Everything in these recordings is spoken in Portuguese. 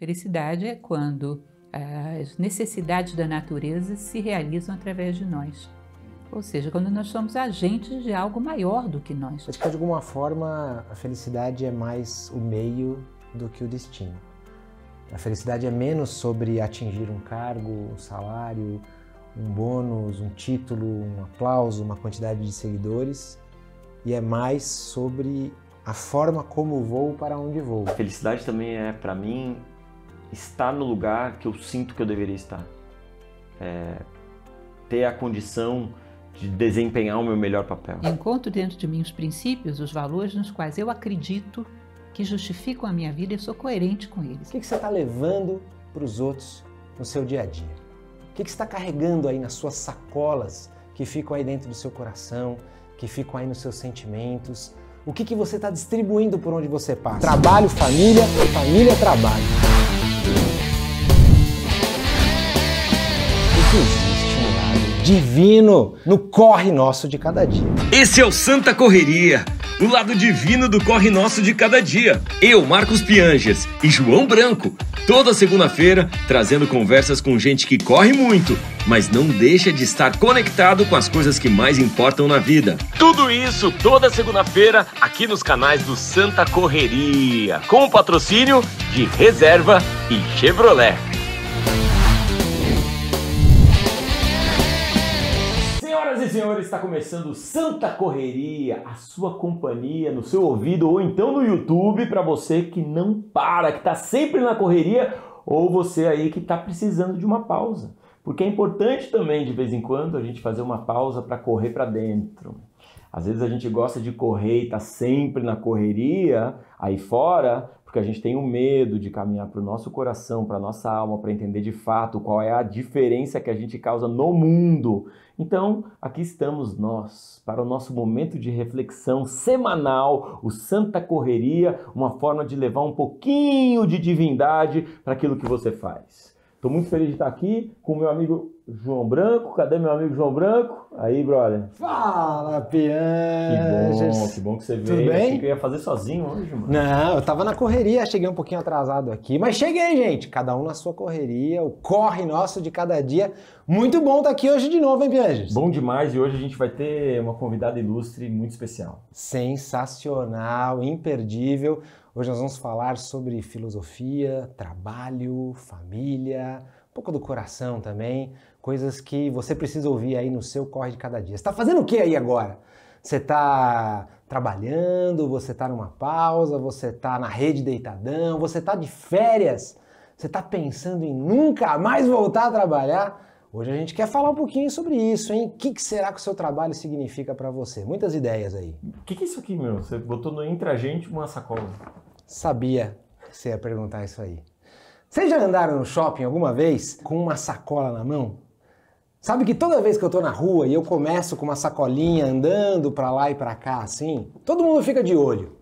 Felicidade é quando as necessidades da natureza se realizam através de nós. Ou seja, quando nós somos agentes de algo maior do que nós. Acho que de alguma forma a felicidade é mais o meio do que o destino. A felicidade é menos sobre atingir um cargo, um salário, um bônus, um título, um aplauso, uma quantidade de seguidores, e é mais sobre a forma como vou, para onde vou. A felicidade também é, para mim, estar no lugar que eu sinto que eu deveria estar. Ter a condição de desempenhar o meu melhor papel. Encontro dentro de mim os princípios, os valores nos quais eu acredito que justificam a minha vida e sou coerente com eles. O que você está levando para os outros no seu dia a dia? O que você está carregando aí nas suas sacolas que ficam aí dentro do seu coração, que ficam aí nos seus sentimentos? O que você está distribuindo por onde você passa? Trabalho, família, família, trabalho. Existe um lado divino no corre nosso de cada dia. Esse é o Santa Correria, o lado divino do corre nosso de cada dia. Eu, Marcos Piangers e João Branco, toda segunda-feira, trazendo conversas com gente que corre muito, mas não deixa de estar conectado com as coisas que mais importam na vida. Tudo isso toda segunda-feira aqui nos canais do Santa Correria, com o patrocínio de Reserva e Chevrolet. Senhoras e senhores, está começando o Santa Correria, a sua companhia no seu ouvido ou então no YouTube, para você que não para, que está sempre na correria, ou você aí que está precisando de uma pausa. Porque é importante também, de vez em quando, a gente fazer uma pausa para correr para dentro. Às vezes a gente gosta de correr e tá sempre na correria aí fora, porque a gente tem o medo de caminhar para o nosso coração, para a nossa alma, para entender de fato qual é a diferença que a gente causa no mundo. Então, aqui estamos nós, para o nosso momento de reflexão semanal, o Santa Correria, uma forma de levar um pouquinho de divindade para aquilo que você faz. Estou muito feliz de estar aqui com o meu amigo João Branco. Cadê meu amigo João Branco? Aí, brother. Fala, Piangers. Que bom que você veio. Tudo bem? Achei que eu ia fazer sozinho hoje, mano. Não, eu tava na correria, cheguei um pouquinho atrasado aqui, mas cheguei, gente. Cada um na sua correria, o corre nosso de cada dia. Muito bom estar aqui hoje de novo, hein, Piangers? Bom demais, e hoje a gente vai ter uma convidada ilustre muito especial. Sensacional, imperdível. Hoje nós vamos falar sobre filosofia, trabalho, família, um pouco do coração também, coisas que você precisa ouvir aí no seu corre de cada dia. Você está fazendo o que aí agora? Você está trabalhando, você está numa pausa, você está na rede deitadão, você está de férias, você está pensando em nunca mais voltar a trabalhar? Hoje a gente quer falar um pouquinho sobre isso, hein? O que será que o seu trabalho significa para você? Muitas ideias aí. O que é isso aqui, meu? Você botou no Entre a Gente uma sacola. Sabia que você ia perguntar isso aí. Vocês já andaram no shopping alguma vez com uma sacola na mão? Sabe que toda vez que eu tô na rua e eu começo com uma sacolinha andando pra lá e pra cá assim, todo mundo fica de olho.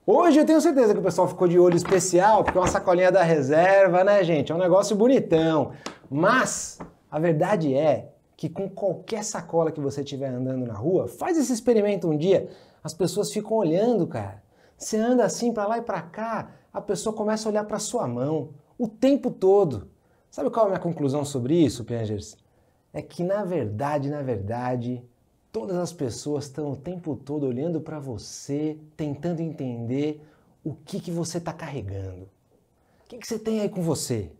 Hoje eu tenho certeza que o pessoal ficou de olho especial porque é uma sacolinha da Reserva, né, gente? É um negócio bonitão. Mas a verdade é que com qualquer sacola que você estiver andando na rua, faz esse experimento um dia, as pessoas ficam olhando, cara. Você anda assim pra lá e pra cá, a pessoa começa a olhar pra sua mão o tempo todo. Sabe qual é a minha conclusão sobre isso, Piangers? É que na verdade, todas as pessoas estão o tempo todo olhando pra você, tentando entender o que você está carregando. O que você tem aí com você?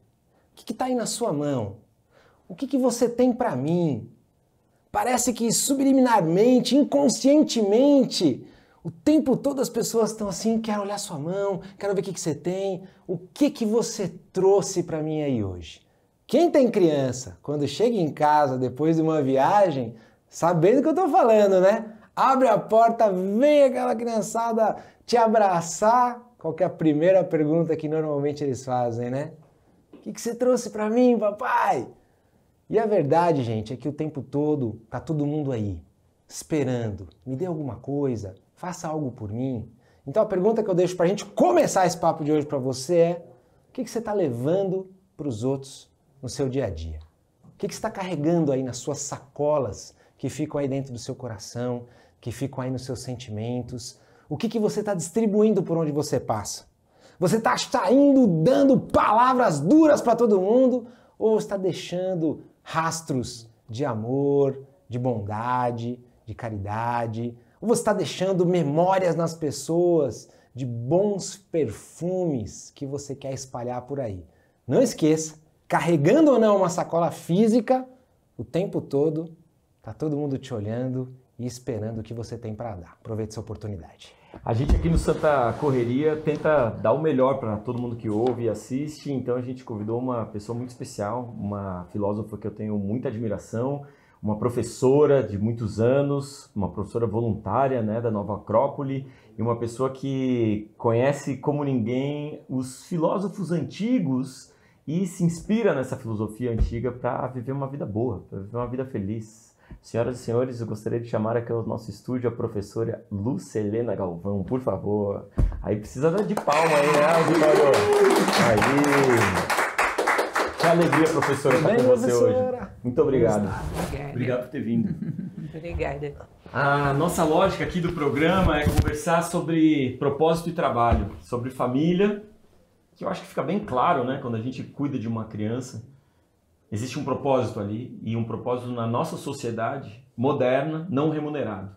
O que está aí na sua mão? O que você tem pra mim? Parece que subliminarmente, inconscientemente, o tempo todo as pessoas estão assim, quero olhar sua mão, quero ver o que você tem, o que você trouxe para mim aí hoje. Quem tem criança, quando chega em casa depois de uma viagem, sabe do que eu tô falando, né? Abre a porta, vem aquela criançada te abraçar, qual que é a primeira pergunta que normalmente eles fazem, né? O que você trouxe para mim, papai? E a verdade, gente, é que o tempo todo tá todo mundo aí, esperando, me dê alguma coisa, faça algo por mim. Então a pergunta que eu deixo pra gente começar esse papo de hoje pra você é: o que você está levando pros outros no seu dia a dia? O que você está carregando aí nas suas sacolas que ficam aí dentro do seu coração, que ficam aí nos seus sentimentos? O que você está distribuindo por onde você passa? Você está saindo dando palavras duras para todo mundo ou está deixando rastros de amor, de bondade, de caridade? Ou você está deixando memórias nas pessoas de bons perfumes que você quer espalhar por aí? Não esqueça, carregando ou não uma sacola física, o tempo todo, está todo mundo te olhando e esperando o que você tem para dar. Aproveite essa oportunidade. A gente aqui no Santa Correria tenta dar o melhor para todo mundo que ouve e assiste, então a gente convidou uma pessoa muito especial, uma filósofa que eu tenho muita admiração, uma professora de muitos anos, uma professora voluntária, né, da Nova Acrópole, e uma pessoa que conhece como ninguém os filósofos antigos e se inspira nessa filosofia antiga para viver uma vida boa, para viver uma vida feliz. Senhoras e senhores, eu gostaria de chamar aqui ao nosso estúdio a professora Lucelena Galvão, por favor. Aí precisa dar de palma aí, né, auditório? Aí. Que alegria, professora, estar com você hoje. Muito obrigado. Obrigado por ter vindo. Obrigada. A nossa lógica aqui do programa é conversar sobre propósito e trabalho, sobre família, que eu acho que fica bem claro, né, quando a gente cuida de uma criança. Existe um propósito ali, e um propósito na nossa sociedade moderna, não remunerado.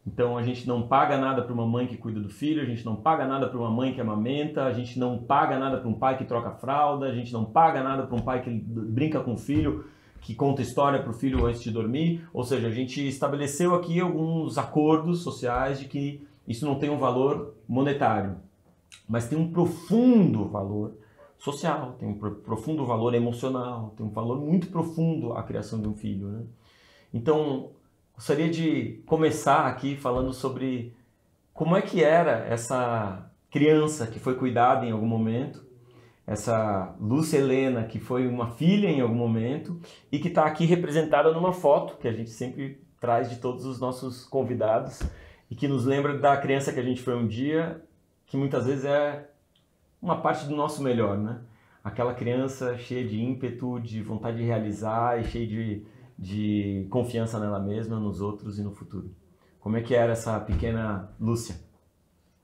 Então a gente não paga nada para uma mãe que cuida do filho, a gente não paga nada para uma mãe que amamenta, a gente não paga nada para um pai que troca fralda, a gente não paga nada para um pai que brinca com o filho, que conta história para o filho antes de dormir. Ou seja, a gente estabeleceu aqui alguns acordos sociais de que isso não tem um valor monetário, mas tem um profundo valor social, tem um profundo valor emocional, tem um valor muito profundo a criação de um filho, né? Então, gostaria de começar aqui falando sobre como é que era essa criança que foi cuidada em algum momento, essa Lucelena que foi uma filha em algum momento e que está aqui representada numa foto que a gente sempre traz de todos os nossos convidados e que nos lembra da criança que a gente foi um dia, que muitas vezes é uma parte do nosso melhor, né? Aquela criança cheia de ímpeto, de vontade de realizar e cheia de confiança nela mesma, nos outros e no futuro. Como é que era essa pequena Lúcia?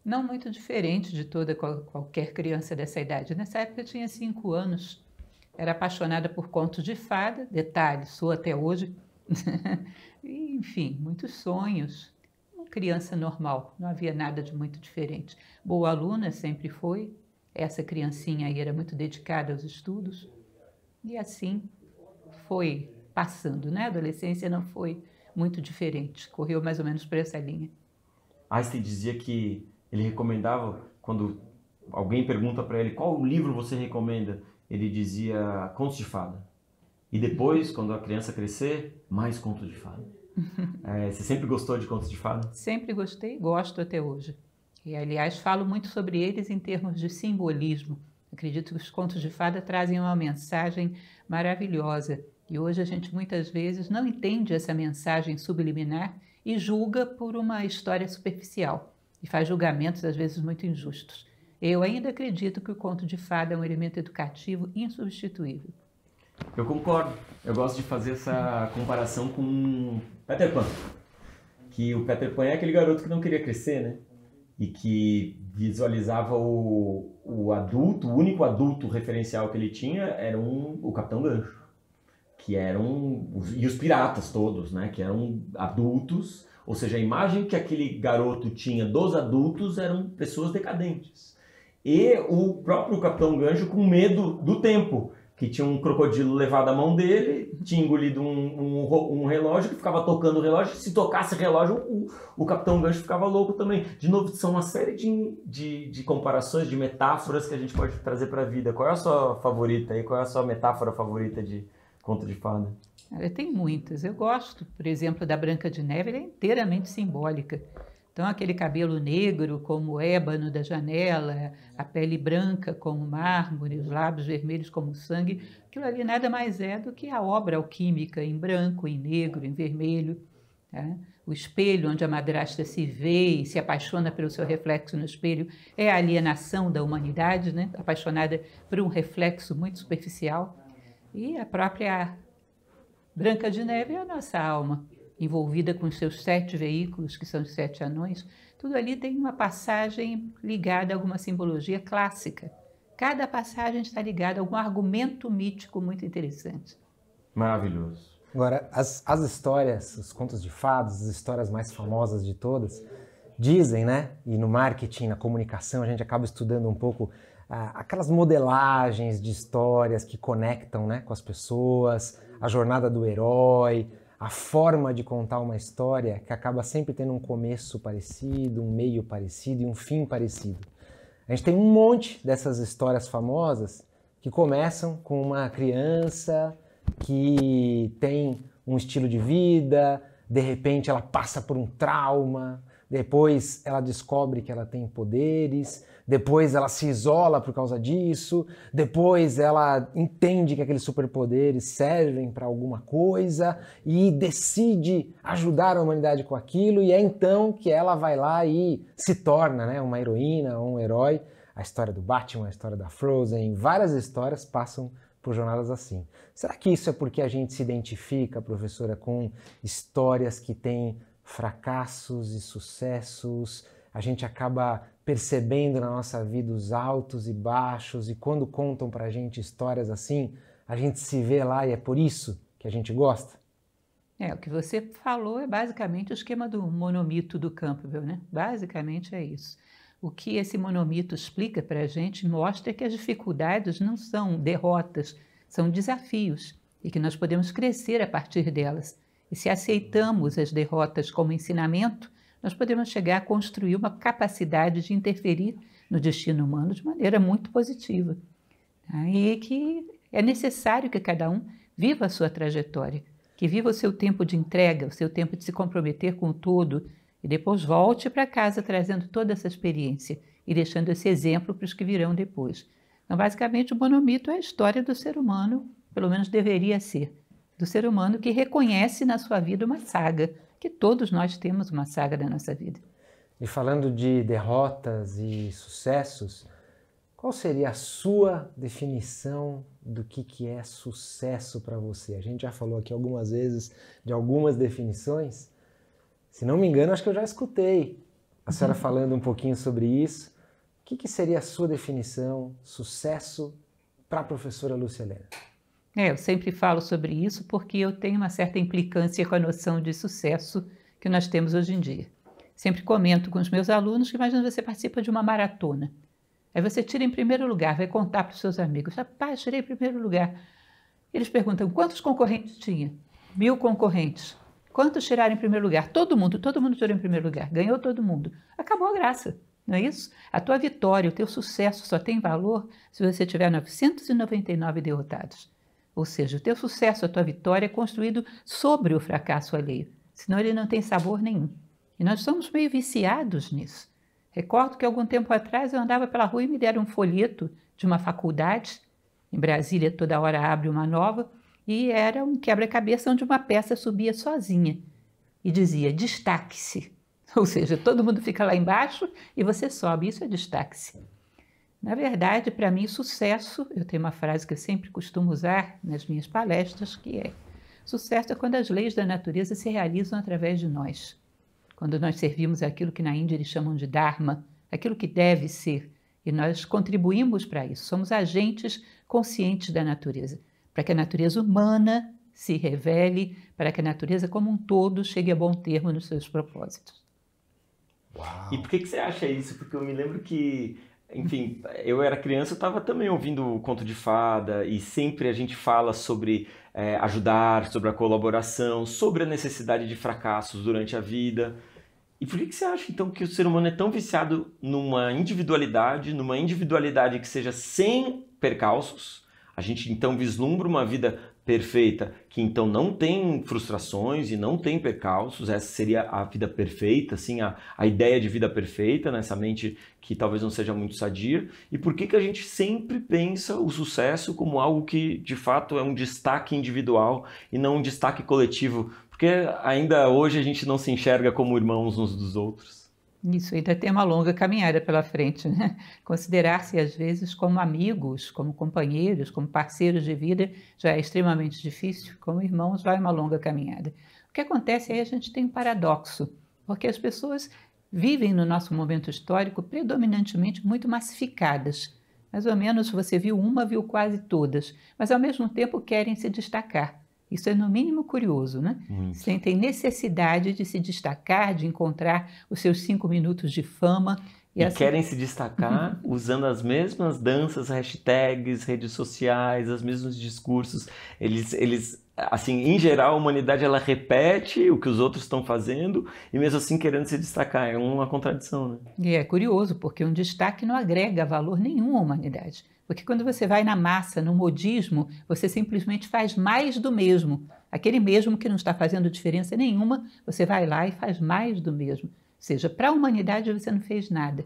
Não muito diferente de qualquer criança dessa idade. Nessa época eu tinha 5 anos, era apaixonada por contos de fada, detalhe, sou até hoje. E, enfim, muitos sonhos. Uma criança normal, não havia nada de muito diferente. Boa aluna sempre foi. Essa criancinha aí era muito dedicada aos estudos e assim foi passando, né? A adolescência não foi muito diferente, correu mais ou menos por essa linha. Einstein dizia que ele recomendava, quando alguém pergunta para ele qual livro você recomenda, ele dizia contos de fada. E depois, quando a criança crescer, mais contos de fada. Você sempre gostou de contos de fada? Sempre gostei e gosto até hoje. E, aliás, falo muito sobre eles em termos de simbolismo. Acredito que os contos de fada trazem uma mensagem maravilhosa. E hoje a gente muitas vezes não entende essa mensagem subliminar e julga por uma história superficial. E faz julgamentos, às vezes, muito injustos. Eu ainda acredito que o conto de fada é um elemento educativo insubstituível. Eu concordo. Eu gosto de fazer essa comparação com Peter Pan. Que o Peter Pan é aquele garoto que não queria crescer, né? E que visualizava o adulto, o único adulto referencial que ele tinha era o Capitão Gancho, que e os piratas todos, né, que eram adultos, ou seja, a imagem que aquele garoto tinha dos adultos eram pessoas decadentes. E o próprio Capitão Gancho com medo do tempo, que tinha um crocodilo levado à mão dele, tinha engolido um relógio que ficava tocando o relógio, se tocasse o relógio, o Capitão Gancho ficava louco também. De novo, são uma série de comparações, de metáforas que a gente pode trazer para a vida. Qual é a sua favorita aí? Qual é a sua metáfora favorita de conto de fada? Tem muitas. Eu gosto, por exemplo, da Branca de Neve, ela é inteiramente simbólica. Então, aquele cabelo negro como o ébano da janela, a pele branca como mármore, os lábios vermelhos como sangue, aquilo ali nada mais é do que a obra alquímica em branco, em negro, em vermelho. Tá? O espelho onde a madrasta se vê e se apaixona pelo seu reflexo no espelho é a alienação da humanidade, né? Apaixonada por um reflexo muito superficial. E a própria Branca de Neve é a nossa alma. envolvida com os seus 7 veículos, que são os 7 anões, tudo ali tem uma passagem ligada a alguma simbologia clássica. Cada passagem está ligada a algum argumento mítico muito interessante. Maravilhoso. Agora, as histórias, os contos de fadas, as histórias mais famosas de todas, dizem, né? E no marketing, na comunicação, a gente acaba estudando um pouco aquelas modelagens de histórias que conectam, né, com as pessoas, a jornada do herói, a forma de contar uma história que acaba sempre tendo um começo parecido, um meio parecido e um fim parecido. A gente tem um monte dessas histórias famosas que começam com uma criança que tem um estilo de vida, de repente ela passa por um trauma, depois ela descobre que ela tem poderes, depois ela se isola por causa disso, depois ela entende que aqueles superpoderes servem para alguma coisa e decide ajudar a humanidade com aquilo, e é então que ela vai lá e se torna, né, uma heroína ou um herói. A história do Batman, a história da Frozen, várias histórias passam por jornadas assim. Será que isso é porque a gente se identifica, professora, com histórias que têm fracassos e sucessos? A gente acaba percebendo na nossa vida os altos e baixos, e quando contam pra gente histórias assim, a gente se vê lá e é por isso que a gente gosta? O que você falou é basicamente o esquema do monomito do Campbell, né? Basicamente é isso. O que esse monomito explica para a gente mostra que as dificuldades não são derrotas, são desafios, e que nós podemos crescer a partir delas. E se aceitamos as derrotas como ensinamento, nós podemos chegar a construir uma capacidade de interferir no destino humano de maneira muito positiva. E que é necessário que cada um viva a sua trajetória, que viva o seu tempo de entrega, o seu tempo de se comprometer com o todo, e depois volte para casa trazendo toda essa experiência e deixando esse exemplo para os que virão depois. Então, basicamente, o monomito é a história do ser humano, pelo menos deveria ser, do ser humano que reconhece na sua vida uma saga, que todos nós temos uma saga da nossa vida. E falando de derrotas e sucessos, qual seria a sua definição do que é sucesso para você? A gente já falou aqui algumas vezes de algumas definições. Se não me engano, acho que eu já escutei a senhora falando um pouquinho sobre isso. O que seria a sua definição, sucesso, para a professora Lúcia Helena? Eu sempre falo sobre isso porque eu tenho uma certa implicância com a noção de sucesso que nós temos hoje em dia. Sempre comento com os meus alunos que imagina você participa de uma maratona. Aí você tira em primeiro lugar, vai contar para os seus amigos. Rapaz, tirei em primeiro lugar. Eles perguntam, quantos concorrentes tinha? 1000 concorrentes. Quantos tiraram em primeiro lugar? Todo mundo tirou em primeiro lugar. Ganhou todo mundo. Acabou a graça, não é isso? A tua vitória, o teu sucesso só tem valor se você tiver 999 derrotados. Ou seja, o teu sucesso, a tua vitória é construído sobre o fracasso alheio. Senão ele não tem sabor nenhum. E nós somos meio viciados nisso. Recordo que algum tempo atrás eu andava pela rua e me deram um folheto de uma faculdade. Em Brasília toda hora abre uma nova. E era um quebra-cabeça onde uma peça subia sozinha. E dizia, destaque-se. Ou seja, todo mundo fica lá embaixo e você sobe. Isso é destaque-se. Na verdade, para mim, sucesso, eu tenho uma frase que eu sempre costumo usar nas minhas palestras, que é: sucesso é quando as leis da natureza se realizam através de nós. Quando nós servimos aquilo que na Índia eles chamam de Dharma, aquilo que deve ser, e nós contribuímos para isso. Somos agentes conscientes da natureza, para que a natureza humana se revele, para que a natureza como um todo chegue a bom termo nos seus propósitos. Uau. E por que você acha isso? Porque eu me lembro que, enfim, eu era criança, eu estava também ouvindo o conto de fada e sempre a gente fala sobre ajudar, sobre a colaboração, sobre a necessidade de fracassos durante a vida. E por que você acha, então, que o ser humano é tão viciado numa individualidade que seja sem percalços? A gente, então, vislumbra uma vida perfeita, que, então, não tem frustrações e não tem percalços. Essa seria a vida perfeita, assim, a ideia de vida perfeita, nessa mente que talvez não seja muito sadia. E por que a gente sempre pensa o sucesso como algo que, de fato, é um destaque individual e não um destaque coletivo? Porque ainda hoje a gente não se enxerga como irmãos uns dos outros. Isso ainda tem uma longa caminhada pela frente, né? Considerar-se às vezes como amigos, como companheiros, como parceiros de vida já é extremamente difícil, como irmãos vai uma longa caminhada. O que acontece aí, a gente tem um paradoxo, porque as pessoas vivem no nosso momento histórico predominantemente muito massificadas. Mais ou menos você viu uma, viu quase todas, mas ao mesmo tempo querem se destacar. Isso é no mínimo curioso, né? Sentem necessidade de se destacar, de encontrar os seus 5 minutos de fama. E assim... querem se destacar usando as mesmas danças, hashtags, redes sociais, os mesmos discursos. Eles, assim, em geral, a humanidade ela repete o que os outros estão fazendo e mesmo assim querendo se destacar. É uma contradição, né? E é curioso, porque um destaque não agrega valor nenhum à humanidade. Porque quando você vai na massa, no modismo, você simplesmente faz mais do mesmo. Aquele mesmo que não está fazendo diferença nenhuma, você vai lá e faz mais do mesmo. Ou seja, para a humanidade você não fez nada.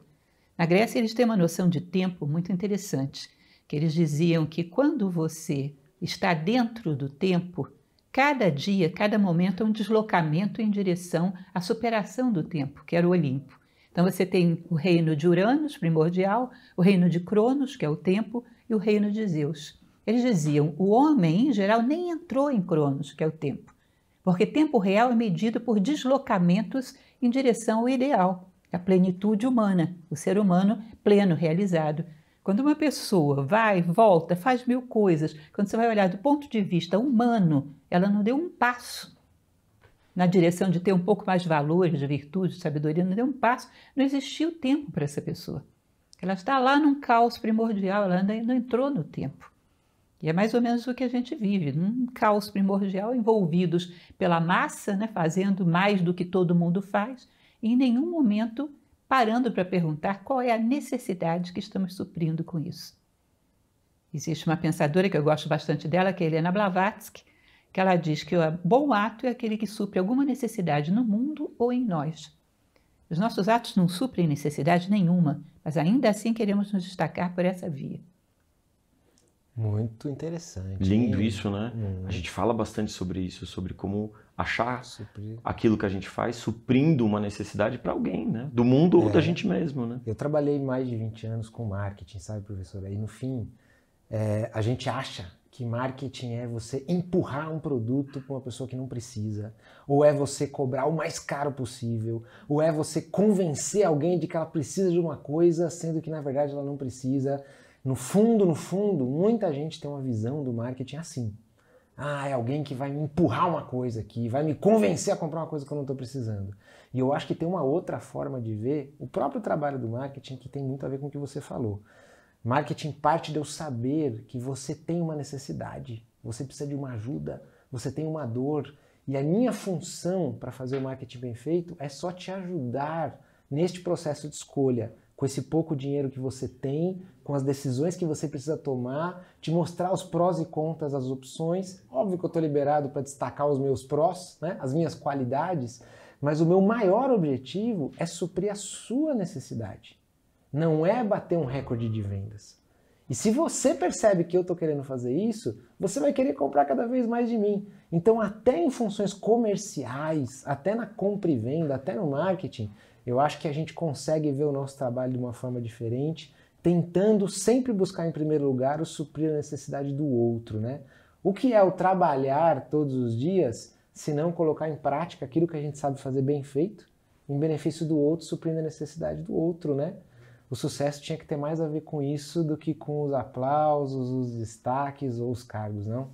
Na Grécia eles têm uma noção de tempo muito interessante, que eles diziam que quando você está dentro do tempo, cada dia, cada momento é um deslocamento em direção à superação do tempo, que era o Olimpo. Então você tem o reino de Uranus, primordial, o reino de Cronos, que é o tempo, e o reino de Zeus. Eles diziam, o homem, em geral, nem entrou em Cronos, que é o tempo, porque tempo real é medido por deslocamentos em direção ao ideal, a plenitude humana, o ser humano pleno, realizado. Quando uma pessoa vai, volta, faz 1000 coisas, quando você vai olhar do ponto de vista humano, ela não deu um passo na direção de ter um pouco mais de valores, de virtude, de sabedoria, não deu um passo, não existiu tempo para essa pessoa. Ela está lá num caos primordial, ela ainda não entrou no tempo. E é mais ou menos o que a gente vive, num caos primordial, envolvidos pela massa, né, fazendo mais do que todo mundo faz, e em nenhum momento parando para perguntar qual é a necessidade que estamos suprindo com isso. Existe uma pensadora que eu gosto bastante dela, que é Helena Blavatsky, que ela diz que o bom ato é aquele que supre alguma necessidade no mundo ou em nós. Os nossos atos não suprem necessidade nenhuma, mas ainda assim queremos nos destacar por essa via. Muito interessante. Lindo isso, né? A gente fala bastante sobre isso, sobre como achar aquilo que a gente faz suprindo uma necessidade para alguém, né? Do mundo ou da gente mesmo, né? Eu trabalhei mais de 20 anos com marketing, sabe, professor? Aí no fim, a gente acha que marketing é você empurrar um produto para uma pessoa que não precisa, ou é você cobrar o mais caro possível, ou é você convencer alguém de que ela precisa de uma coisa, sendo que na verdade ela não precisa. No fundo, muita gente tem uma visão do marketing assim. Ah, é alguém que vai me empurrar uma coisa aqui, vai me convencer a comprar uma coisa que eu não estou precisando. E eu acho que tem uma outra forma de ver o próprio trabalho do marketing que tem muito a ver com o que você falou. Marketing parte de eu saber que você tem uma necessidade, você precisa de uma ajuda, você tem uma dor. E a minha função para fazer o marketing bem feito é só te ajudar neste processo de escolha, com esse pouco dinheiro que você tem, com as decisões que você precisa tomar, te mostrar os prós e contras das opções. Óbvio que eu estou liberado para destacar os meus prós, né, as minhas qualidades, mas o meu maior objetivo é suprir a sua necessidade. Não é bater um recorde de vendas. E se você percebe que eu estou querendo fazer isso, você vai querer comprar cada vez mais de mim. Então, até em funções comerciais, até na compra e venda, até no marketing, eu acho que a gente consegue ver o nosso trabalho de uma forma diferente, tentando sempre buscar em primeiro lugar o suprir a necessidade do outro, né? O que é o trabalhar todos os dias, se não colocar em prática aquilo que a gente sabe fazer bem feito, em benefício do outro, suprindo a necessidade do outro, né? O sucesso tinha que ter mais a ver com isso do que com os aplausos, os destaques ou os cargos, não?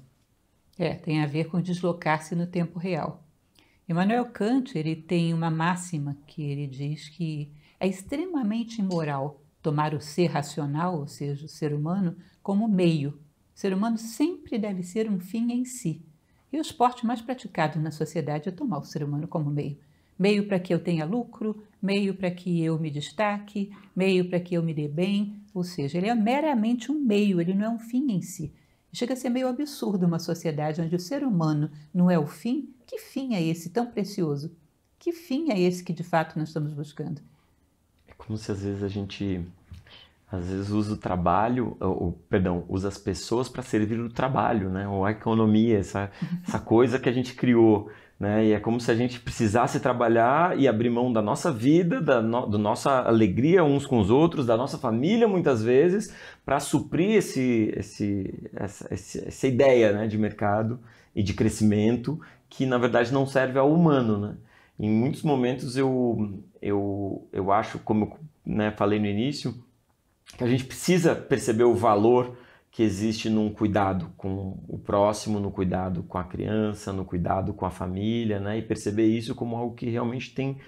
Tem a ver com deslocar-se no tempo real. Immanuel Kant, ele tem uma máxima que ele diz que é extremamente imoral tomar o ser racional, ou seja, o ser humano, como meio. O ser humano sempre deve ser um fim em si. E o esporte mais praticado na sociedade é tomar o ser humano como meio. Meio para que eu tenha lucro, meio para que eu me destaque, meio para que eu me dê bem. Ou seja, ele é meramente um meio, ele não é um fim em si. Chega a ser meio absurdo uma sociedade onde o ser humano não é o fim. Que fim é esse tão precioso? Que fim é esse que de fato nós estamos buscando? É como se às vezes a gente usa o trabalho, usa as pessoas para servir o trabalho, né? Ou a economia, essa coisa que a gente criou né? E é como se a gente precisasse trabalhar e abrir mão da nossa vida, da nossa alegria uns com os outros, da nossa família muitas vezes, para suprir essa ideia, né, de mercado e de crescimento que na verdade não serve ao humano, né? Em muitos momentos eu acho, como eu, né, falei no início, que a gente precisa perceber o valor que existe num cuidado com o próximo, no cuidado com a criança, no cuidado com a família, né? E perceber isso como algo que realmente tem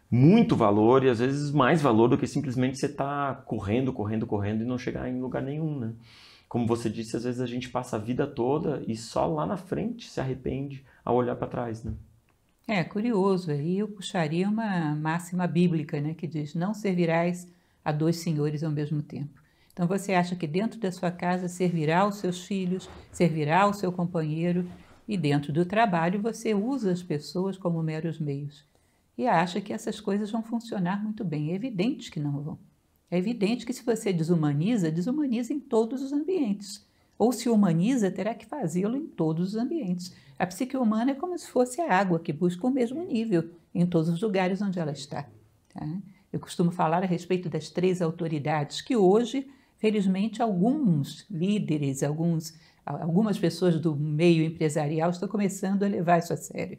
muito valor e às vezes mais valor do que simplesmente você estar correndo e não chegar em lugar nenhum, né? Como você disse, às vezes a gente passa a vida toda e só lá na frente se arrepende ao olhar para trás, né? É curioso, aí eu puxaria uma máxima bíblica, né, que diz: não servirás a 2 senhores ao mesmo tempo. Então você acha que dentro da sua casa servirá aos seus filhos, servirá ao seu companheiro, e dentro do trabalho você usa as pessoas como meros meios. E acha que essas coisas vão funcionar muito bem. É evidente que não vão. É evidente que se você desumaniza, desumaniza em todos os ambientes. Ou se humaniza, terá que fazê-lo em todos os ambientes. A psique humana é como se fosse a água, que busca o mesmo nível em todos os lugares onde ela está. Tá? Eu costumo falar a respeito das 3 autoridades que hoje, felizmente, alguns líderes, algumas pessoas do meio empresarial estão começando a levar isso a sério.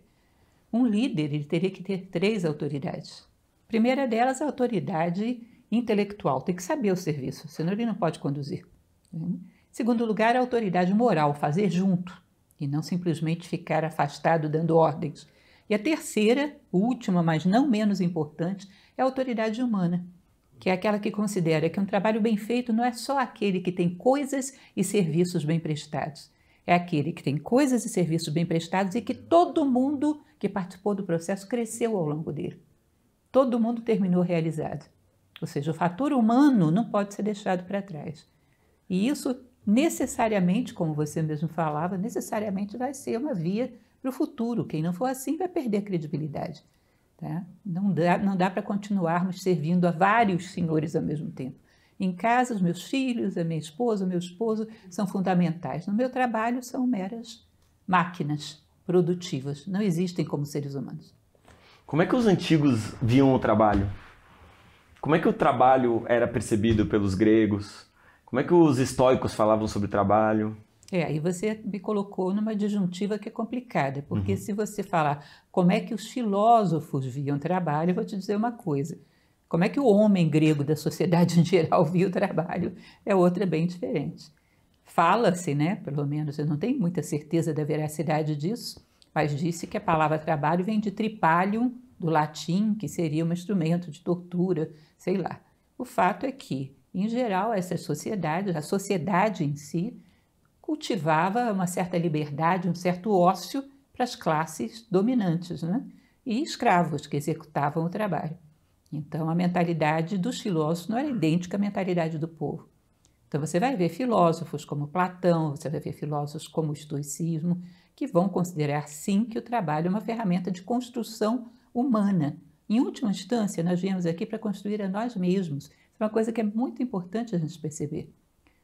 Um líder ele teria que ter 3 autoridades. A primeira delas é a autoridade intelectual, tem que saber o serviço, senão ele não pode conduzir. Em segundo lugar, a autoridade moral, fazer junto, e não simplesmente ficar afastado dando ordens. E a terceira, última, mas não menos importante, é a autoridade humana, que é aquela que considera que um trabalho bem feito não é só aquele que tem coisas e serviços bem prestados. É aquele que tem coisas e serviços bem prestados e que todo mundo que participou do processo cresceu ao longo dele. Todo mundo terminou realizado. Ou seja, o fator humano não pode ser deixado para trás. E isso necessariamente, como você mesmo falava, necessariamente vai ser uma via para o futuro. Quem não for assim vai perder a credibilidade. Tá? Não dá para continuarmos servindo a vários senhores ao mesmo tempo. Em casa, os meus filhos, a minha esposa, o meu esposo são fundamentais. No meu trabalho, são meras máquinas produtivas. Não existem como seres humanos. Como é que os antigos viam o trabalho? Como é que o trabalho era percebido pelos gregos? Como é que os estoicos falavam sobre trabalho? Aí você me colocou numa disjuntiva que é complicada, porque se você falar como é que os filósofos viam trabalho, eu vou te dizer uma coisa. Como é que o homem grego da sociedade em geral via o trabalho é outra bem diferente. Fala-se, né, pelo menos eu não tenho muita certeza da veracidade disso, mas disse que a palavra trabalho vem de tripalium, do latim, que seria um instrumento de tortura, sei lá. O fato é que, em geral, essas sociedades, a sociedade em si, cultivava uma certa liberdade, um certo ócio para as classes dominantes, né? E escravos que executavam o trabalho. Então, a mentalidade dos filósofos não era idêntica à mentalidade do povo. Então, você vai ver filósofos como Platão, você vai ver filósofos como o estoicismo, que vão considerar, sim, que o trabalho é uma ferramenta de construção humana. Em última instância, nós viemos aqui para construir a nós mesmos. Isso é uma coisa que é muito importante a gente perceber.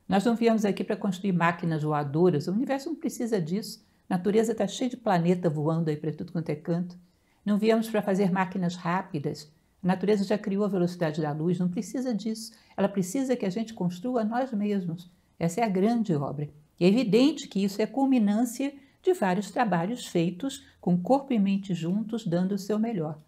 Nós não viemos aqui para construir máquinas voadoras, o universo não precisa disso. A natureza está cheia de planeta voando aí para tudo quanto é canto. Não viemos para fazer máquinas rápidas. A natureza já criou a velocidade da luz, não precisa disso. Ela precisa que a gente construa nós mesmos. Essa é a grande obra. E é evidente que isso é a culminância de vários trabalhos feitos com corpo e mente juntos, dando o seu melhor.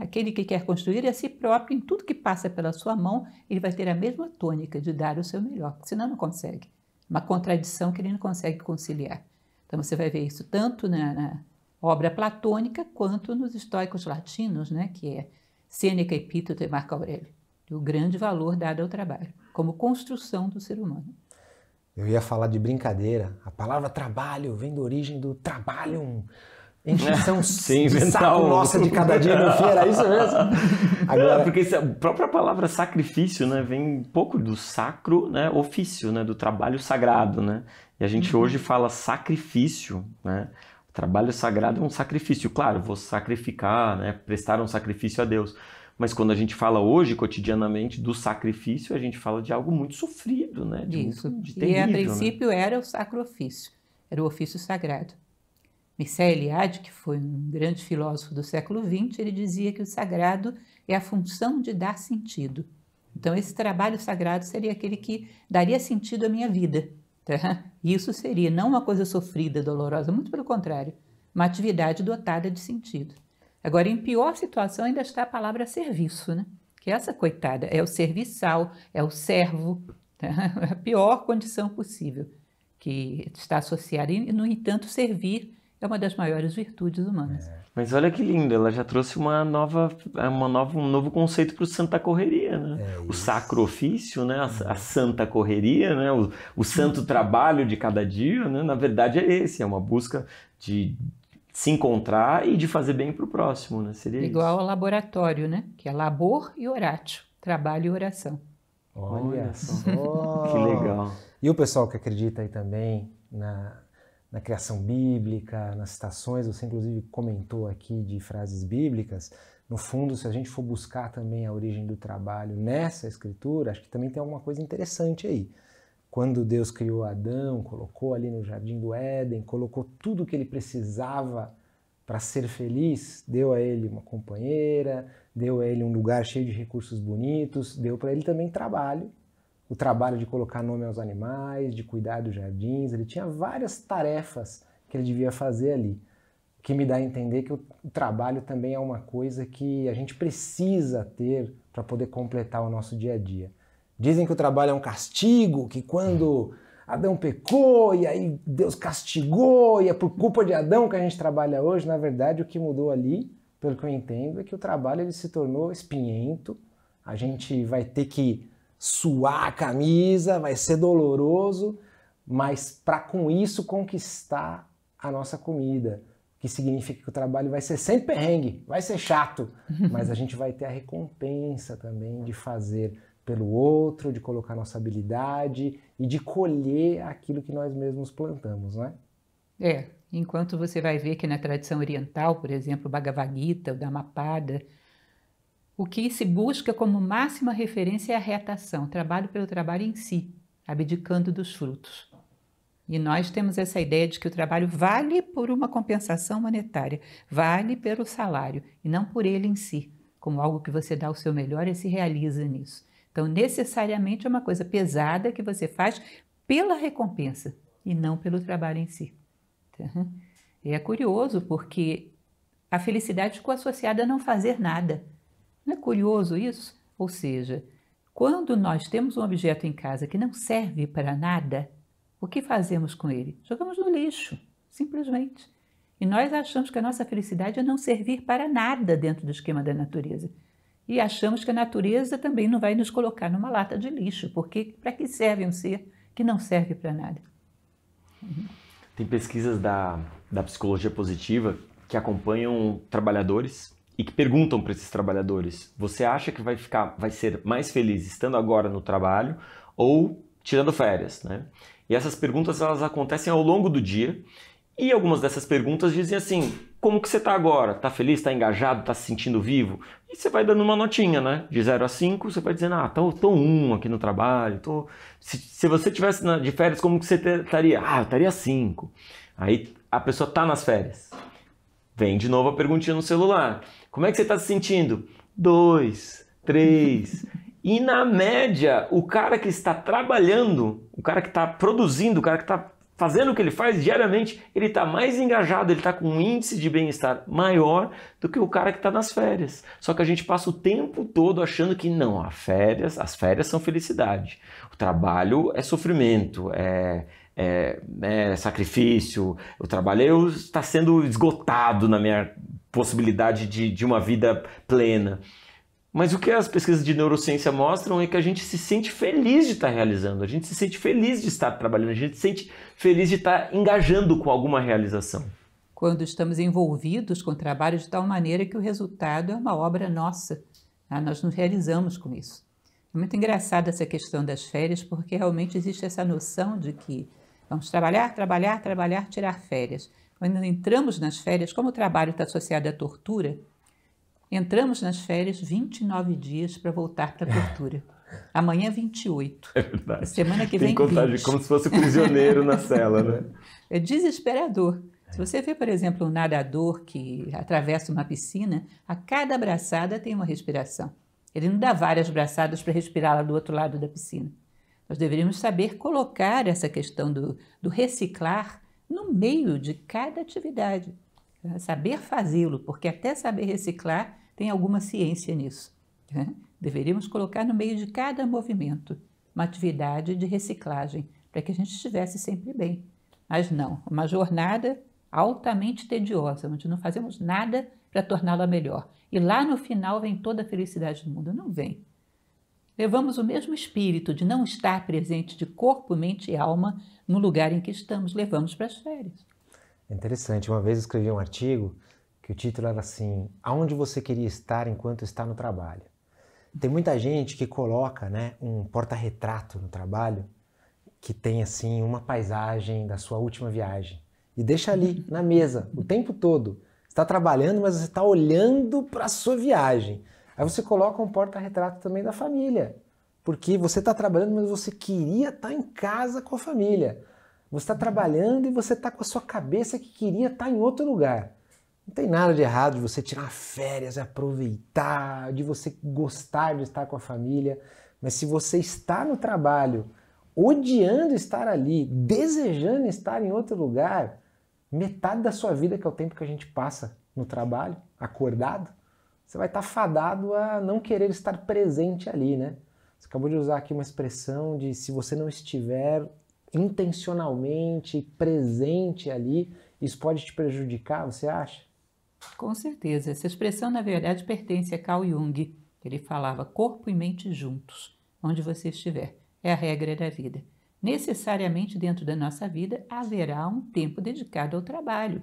Aquele que quer construir a si próprio, em tudo que passa pela sua mão, ele vai ter a mesma tônica de dar o seu melhor, porque senão não consegue. Uma contradição que ele não consegue conciliar. Então você vai ver isso tanto na obra platônica quanto nos estoicos latinos, né, que é Sêneca, Epíteto e Marco Aurélio. O grande valor dado ao trabalho, como construção do ser humano. Eu ia falar de brincadeira. A palavra trabalho vem da origem do trabalho. Encheção de saco nossa de cada dia no fim, era isso mesmo? Agora... Porque a própria palavra sacrifício, né, vem um pouco do sacro, né, ofício, né, do trabalho sagrado, né? E a gente hoje fala sacrifício, né? O trabalho sagrado é um sacrifício. Claro, vou sacrificar, né, prestar um sacrifício a Deus. Mas quando a gente fala hoje, cotidianamente, do sacrifício, a gente fala de algo muito sofrido, né? Isso. De terrível, e a princípio, né? Era o sacro ofício, era o ofício sagrado. Mircea Eliade, que foi um grande filósofo do século XX, ele dizia que o sagrado é a função de dar sentido. Então, esse trabalho sagrado seria aquele que daria sentido à minha vida. Tá? Isso seria não uma coisa sofrida, dolorosa, muito pelo contrário, uma atividade dotada de sentido. Agora, em pior situação ainda está a palavra serviço, né? Que essa, coitada, é o serviçal, é o servo, tá? A pior condição possível, que está associada, e, no entanto, servir é uma das maiores virtudes humanas. Mas olha que lindo, ela já trouxe um novo conceito para o Santa Correria, né? O sacro ofício, né? A santa correria, né? O santo trabalho de cada dia, né? Na verdade é esse, é uma busca de se encontrar e de fazer bem para o próximo, né? Seria igual isso. ao laboratório, né? Que é labor e oratio, trabalho e oração. Olha só! Que legal. E o pessoal que acredita aí também na criação bíblica, nas citações, você inclusive comentou aqui de frases bíblicas. No fundo, se a gente for buscar também a origem do trabalho nessa escritura, acho que também tem alguma coisa interessante aí. Quando Deus criou Adão, colocou ali no Jardim do Éden, colocou tudo o que ele precisava para ser feliz, deu a ele uma companheira, deu a ele um lugar cheio de recursos bonitos, deu para ele também trabalho. O trabalho de colocar nome aos animais, de cuidar dos jardins, ele tinha várias tarefas que ele devia fazer ali. O que me dá a entender que o trabalho também é uma coisa que a gente precisa ter para poder completar o nosso dia a dia. Dizem que o trabalho é um castigo, que quando Adão pecou e aí Deus castigou e é por culpa de Adão que a gente trabalha hoje. Na verdade, o que mudou ali, pelo que eu entendo, é que o trabalho ele se tornou espinhento. A gente vai ter que suar a camisa, vai ser doloroso, mas para com isso conquistar a nossa comida, que significa que o trabalho vai ser sem perrengue, vai ser chato, mas a gente vai ter a recompensa também de fazer pelo outro, de colocar nossa habilidade e de colher aquilo que nós mesmos plantamos, não é? Enquanto você vai ver que na tradição oriental, por exemplo, o Bhagavad Gita, o Dhammapada, o que se busca como máxima referência é a retação, trabalho pelo trabalho em si, abdicando dos frutos. E nós temos essa ideia de que o trabalho vale por uma compensação monetária, vale pelo salário, e não por ele em si, como algo que você dá o seu melhor e se realiza nisso. Então, necessariamente é uma coisa pesada que você faz pela recompensa e não pelo trabalho em si. É curioso porque a felicidade ficou associada a não fazer nada. Não é curioso isso? Ou seja, quando nós temos um objeto em casa que não serve para nada, o que fazemos com ele? Jogamos no lixo, simplesmente. E nós achamos que a nossa felicidade é não servir para nada dentro do esquema da natureza. E achamos que a natureza também não vai nos colocar numa lata de lixo, porque para que serve um ser que não serve para nada? Tem pesquisas da psicologia positiva que acompanham trabalhadores e que perguntam para esses trabalhadores: você acha que vai ser mais feliz estando agora no trabalho ou tirando férias, né? E essas perguntas elas acontecem ao longo do dia e algumas dessas perguntas dizem assim: como que você está agora? Está feliz? Está engajado? Está se sentindo vivo? E você vai dando uma notinha, né? De 0 a 5, você vai dizendo: tô 1 aqui no trabalho. Se você estivesse de férias, como que você estaria? Eu estaria 5. Aí a pessoa está nas férias. Vem de novo a perguntinha no celular. Como é que você está se sentindo? 2, 3. E na média, o cara que está trabalhando, o cara que está produzindo, o cara que está fazendo o que ele faz diariamente, ele está mais engajado, ele está com um índice de bem-estar maior do que o cara que está nas férias. Só que a gente passa o tempo todo achando que não, as férias são felicidade. O trabalho é sofrimento, é sacrifício. O trabalho está sendo esgotado na minha possibilidade de uma vida plena. Mas o que as pesquisas de neurociência mostram é que a gente se sente feliz de estar realizando, a gente se sente feliz de estar trabalhando, a gente se sente feliz de estar engajando com alguma realização. Quando estamos envolvidos com o trabalho de tal maneira que o resultado é uma obra nossa, nós nos realizamos com isso. É muito engraçada essa questão das férias, porque realmente existe essa noção de que vamos trabalhar, trabalhar, trabalhar, tirar férias. Quando entramos nas férias, como o trabalho está associado à tortura, entramos nas férias 29 dias para voltar para a tortura. Amanhã 28. É verdade. Semana que vem tem contagem 20. Como se fosse prisioneiro na cela, né? É desesperador. Se você vê, por exemplo, um nadador que atravessa uma piscina, a cada braçada tem uma respiração. Ele não dá várias braçadas para respirar lá do outro lado da piscina. Nós deveríamos saber colocar essa questão do reciclar no meio de cada atividade. Saber fazê-lo, porque até saber reciclar tem alguma ciência nisso. Deveríamos colocar no meio de cada movimento uma atividade de reciclagem, para que a gente estivesse sempre bem. Mas não, uma jornada altamente tediosa, onde não fazemos nada para torná-la melhor. E lá no final vem toda a felicidade do mundo. Não vem. Levamos o mesmo espírito de não estar presente de corpo, mente e alma no lugar em que estamos. Levamos para as férias. É interessante. Uma vez eu escrevi um artigo que o título era assim: aonde você queria estar enquanto está no trabalho? Tem muita gente que coloca, né, um porta-retrato no trabalho que tem assim uma paisagem da sua última viagem e deixa ali na mesa o tempo todo. Você está trabalhando, mas você está olhando para a sua viagem. Aí você coloca um porta-retrato também da família, porque você está trabalhando, mas você queria estar em casa com a família. Você está trabalhando e você está com a sua cabeça que queria estar em outro lugar. Não tem nada de errado de você tirar férias, aproveitar, de você gostar de estar com a família, mas se você está no trabalho, odiando estar ali, desejando estar em outro lugar, metade da sua vida, que é o tempo que a gente passa no trabalho, acordado, você vai estar fadado a não querer estar presente ali, né? Você acabou de usar aqui uma expressão de se você não estiver intencionalmente presente ali, isso pode te prejudicar, você acha? Com certeza. Essa expressão, na verdade, pertence a Carl Jung. Ele falava corpo e mente juntos, onde você estiver. É a regra da vida. Necessariamente dentro da nossa vida haverá um tempo dedicado ao trabalho.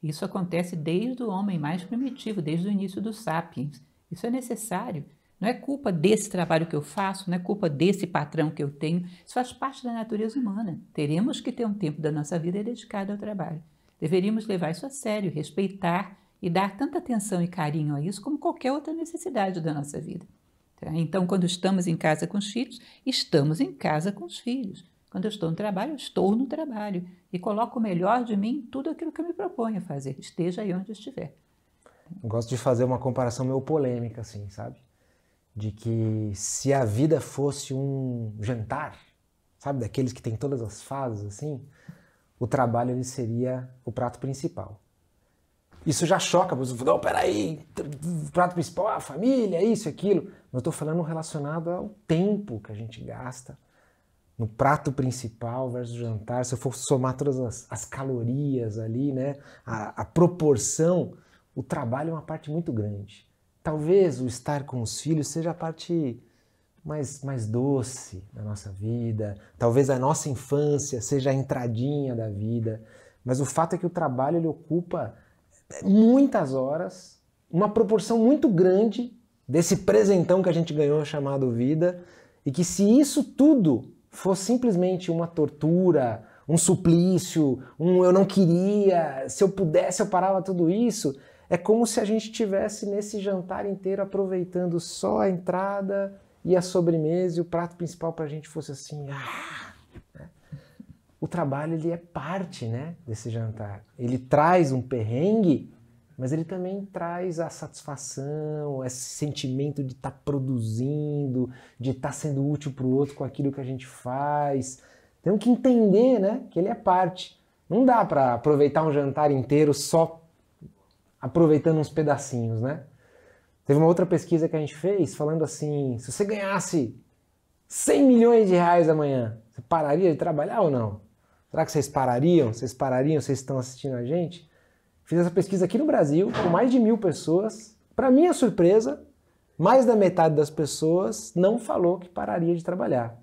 Isso acontece desde o homem mais primitivo, desde o início dos sapiens. Isso é necessário. Não é culpa desse trabalho que eu faço, não é culpa desse patrão que eu tenho. Isso faz parte da natureza humana. Teremos que ter um tempo da nossa vida dedicado ao trabalho. Deveríamos levar isso a sério, respeitar e dar tanta atenção e carinho a isso como qualquer outra necessidade da nossa vida. Então, quando estamos em casa com os filhos, estamos em casa com os filhos. Quando eu estou no trabalho, eu estou no trabalho. E coloco o melhor de mim em tudo aquilo que eu me proponho a fazer, esteja aí onde estiver. Eu gosto de fazer uma comparação meio polêmica, assim, sabe? De que se a vida fosse um jantar, sabe? Daqueles que tem todas as fases, assim, o trabalho ele seria o prato principal. Isso já choca, você fala, não, peraí, o prato principal, a família, isso, aquilo. Eu estou falando relacionado ao tempo que a gente gasta no prato principal versus jantar. Se eu for somar todas as calorias ali, né, a proporção, o trabalho é uma parte muito grande. Talvez o estar com os filhos seja a parte mais doce da nossa vida. Talvez a nossa infância seja a entradinha da vida. Mas o fato é que o trabalho ele ocupa muitas horas, uma proporção muito grande desse presentão que a gente ganhou chamado vida, e que se isso tudo fosse simplesmente uma tortura, um suplício, eu não queria, se eu pudesse eu parava tudo isso, é como se a gente estivesse nesse jantar inteiro aproveitando só a entrada e a sobremesa e o prato principal pra gente fosse assim, né? O trabalho ele é parte, né, desse jantar. Ele traz um perrengue, mas ele também traz a satisfação, esse sentimento de estar produzindo, de estar sendo útil para o outro com aquilo que a gente faz. Temos que entender, né, que ele é parte. Não dá para aproveitar um jantar inteiro só aproveitando uns pedacinhos, né? Teve uma outra pesquisa que a gente fez falando assim, se você ganhasse 100 milhões de reais amanhã, você pararia de trabalhar ou não? Será que vocês parariam? Vocês estão assistindo a gente? Fiz essa pesquisa aqui no Brasil, com mais de 1.000 pessoas. Para minha surpresa, mais da metade das pessoas não falou que pararia de trabalhar.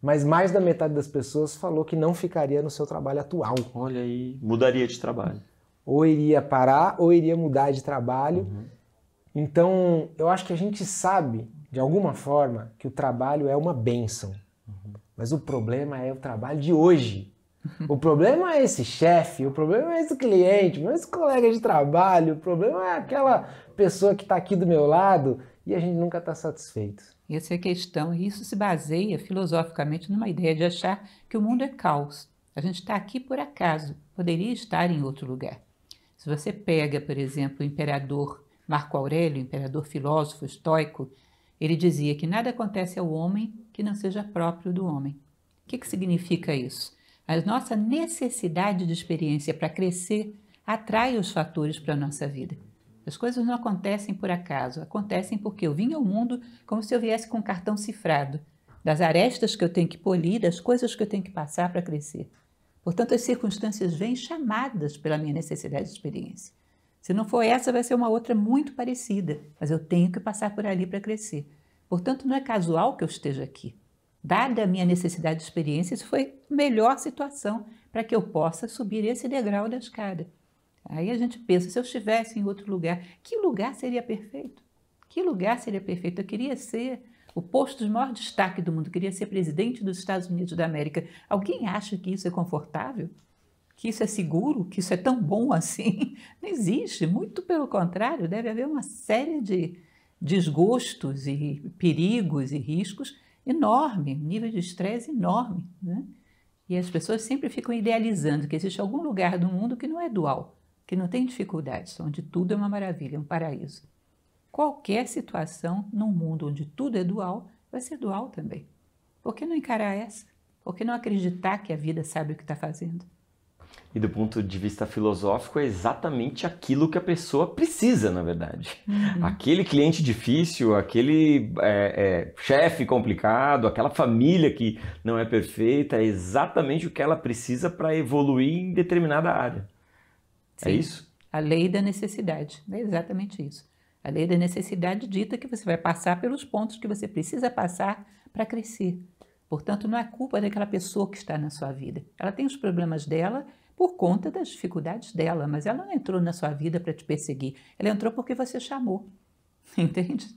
Mas mais da metade das pessoas falou que não ficaria no seu trabalho atual. Olha aí, mudaria de trabalho. Ou iria parar, ou iria mudar de trabalho. Então, eu acho que a gente sabe, de alguma forma, que o trabalho é uma bênção. Mas o problema é o trabalho de hoje. O problema é esse chefe, o problema é esse cliente, o problema é esse colega de trabalho, o problema é aquela pessoa que está aqui do meu lado e a gente nunca está satisfeito. Essa é a questão, e isso se baseia filosoficamente numa ideia de achar que o mundo é caos. A gente está aqui por acaso, poderia estar em outro lugar. Se você pega, por exemplo, o imperador Marco Aurélio, imperador filósofo estoico, ele dizia que nada acontece ao homem que não seja próprio do homem. O que significa isso? A nossa necessidade de experiência para crescer atrai os fatores para a nossa vida. As coisas não acontecem por acaso, acontecem porque eu vim ao mundo como se eu viesse com um cartão cifrado, das arestas que eu tenho que polir, das coisas que eu tenho que passar para crescer. Portanto, as circunstâncias vêm chamadas pela minha necessidade de experiência. Se não for essa, vai ser uma outra muito parecida, mas eu tenho que passar por ali para crescer. Portanto, não é casual que eu esteja aqui. Dada a minha necessidade de experiência, isso foi a melhor situação para que eu possa subir esse degrau da escada. Aí a gente pensa, se eu estivesse em outro lugar, que lugar seria perfeito? Que lugar seria perfeito? Eu queria ser o posto de maior destaque do mundo, eu queria ser presidente dos Estados Unidos da América. Alguém acha que isso é confortável? Que isso é seguro? Que isso é tão bom assim? Não existe, muito pelo contrário, deve haver uma série de desgostos e perigos e riscos enorme, nível de estresse enorme, né? E as pessoas sempre ficam idealizando que existe algum lugar do mundo que não é dual, que não tem dificuldades, onde tudo é uma maravilha, um paraíso. Qualquer situação num mundo onde tudo é dual, vai ser dual também. Por que não encarar essa? Por que não acreditar que a vida sabe o que está fazendo? E do ponto de vista filosófico, é exatamente aquilo que a pessoa precisa, na verdade. Aquele cliente difícil, aquele chefe complicado, aquela família que não é perfeita, é exatamente o que ela precisa para evoluir em determinada área. Sim, é isso? A lei da necessidade, é exatamente isso. A lei da necessidade dita que você vai passar pelos pontos que você precisa passar para crescer. Portanto, não é culpa daquela pessoa que está na sua vida. Ela tem os problemas dela por conta das dificuldades dela, mas ela não entrou na sua vida para te perseguir. Ela entrou porque você chamou, entende?